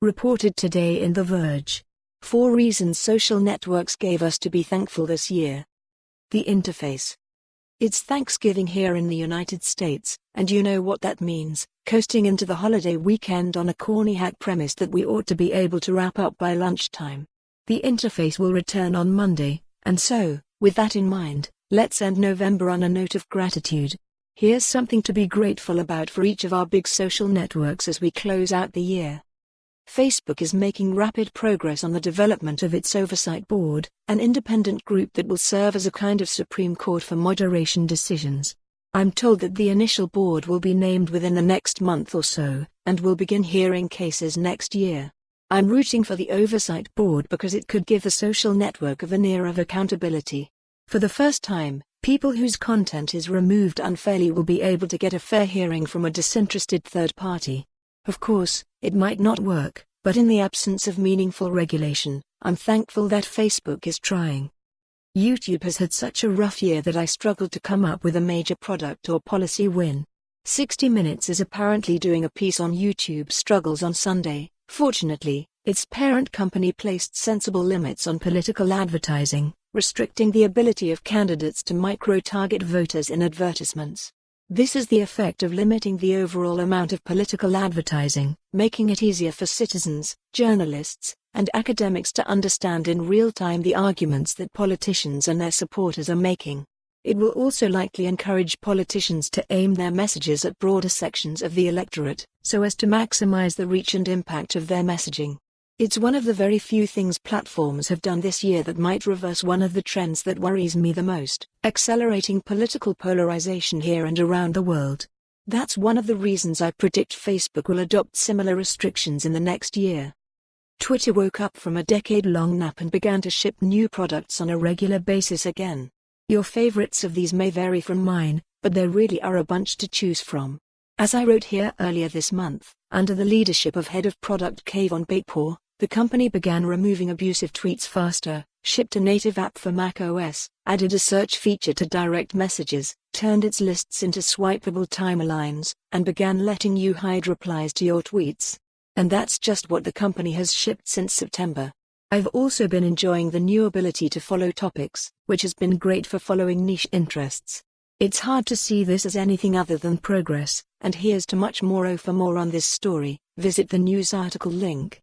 Reported today in The Verge. 4 reasons social networks gave us to be thankful this year. The interface. It's Thanksgiving here in the United States, and you know what that means, coasting into the holiday weekend on a corny hack premise that we ought to be able to wrap up by lunchtime. The interface will return on Monday, and so, with that in mind, let's end November on a note of gratitude. Here's something to be grateful about for each of our big social networks as we close out the year. Facebook is making rapid progress on the development of its oversight board, an independent group that will serve as a kind of Supreme Court for moderation decisions. I'm told that the initial board will be named within the next month or so, and will begin hearing cases next year. I'm rooting for the oversight board because it could give the social network a veneer of accountability. For the first time, people whose content is removed unfairly will be able to get a fair hearing from a disinterested third party. Of course, it might not work, but in the absence of meaningful regulation, I'm thankful that Facebook is trying. YouTube has had such a rough year that I struggled to come up with a major product or policy win. 60 Minutes is apparently doing a piece on YouTube struggles on Sunday. Fortunately, its parent company placed sensible limits on political advertising, restricting the ability of candidates to micro-target voters in advertisements. This is the effect of limiting the overall amount of political advertising, making it easier for citizens, journalists, and academics to understand in real time the arguments that politicians and their supporters are making. It will also likely encourage politicians to aim their messages at broader sections of the electorate, so as to maximize the reach and impact of their messaging. It's one of the very few things platforms have done this year that might reverse one of the trends that worries me the most, accelerating political polarization here and around the world. That's one of the reasons I predict Facebook will adopt similar restrictions in the next year. Twitter woke up from a decade-long nap and began to ship new products on a regular basis again. Your favorites of these may vary from mine, but there really are a bunch to choose from. As I wrote here earlier this month, under the leadership of head of product Kayvon Beykpour, the company began removing abusive tweets faster, shipped a native app for macOS, added a search feature to direct messages, turned its lists into swipeable timelines, and began letting you hide replies to your tweets. And that's just what the company has shipped since September. I've also been enjoying the new ability to follow topics, which has been great for following niche interests. It's hard to see this as anything other than progress, and here's to much more. For more on this story, visit the news article link.